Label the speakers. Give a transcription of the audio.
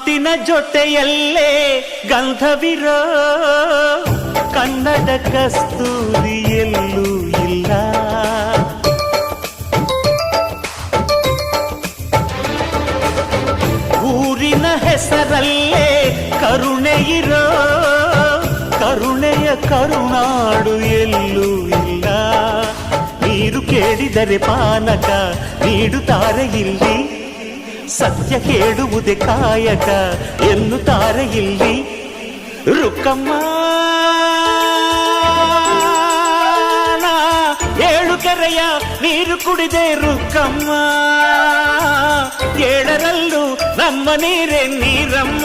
Speaker 1: ಮಾತಿನ ಜೊತೆಯಲ್ಲೇ ಗಂಧವಿರೋ ಕನ್ನಡ ಕಸ್ತೂರಿ ಎಲ್ಲೂ ಇಲ್ಲ. ಊರಿನ ಹೆಸರಲ್ಲೇ ಕರುಣೆ ಇರೋ ಕರುಣೆಯ ಕರುನಾಡು ಎಲ್ಲೂ ಇಲ್ಲ. ನೀರು ಕೇಳಿದರೆ ಪಾನಕ ನೀಡುತ್ತಾರೆ ಇಲ್ಲಿ, ಸತ್ಯ ಕೇಳುವುದೇ ಕಾಯಕ ಎನ್ನುತ್ತಾರೆ ಇಲ್ಲಿ. ರುಕ್ಕಮ್ಮ ಏಳು ಕೆರೆಯ ನೀರು ಕುಡಿದೆ ರುಕ್ಕಮ್ಮ, ಏಳರಲ್ಲೂ ನಮ್ಮ ನೀರೇ ನೀರಮ್ಮ.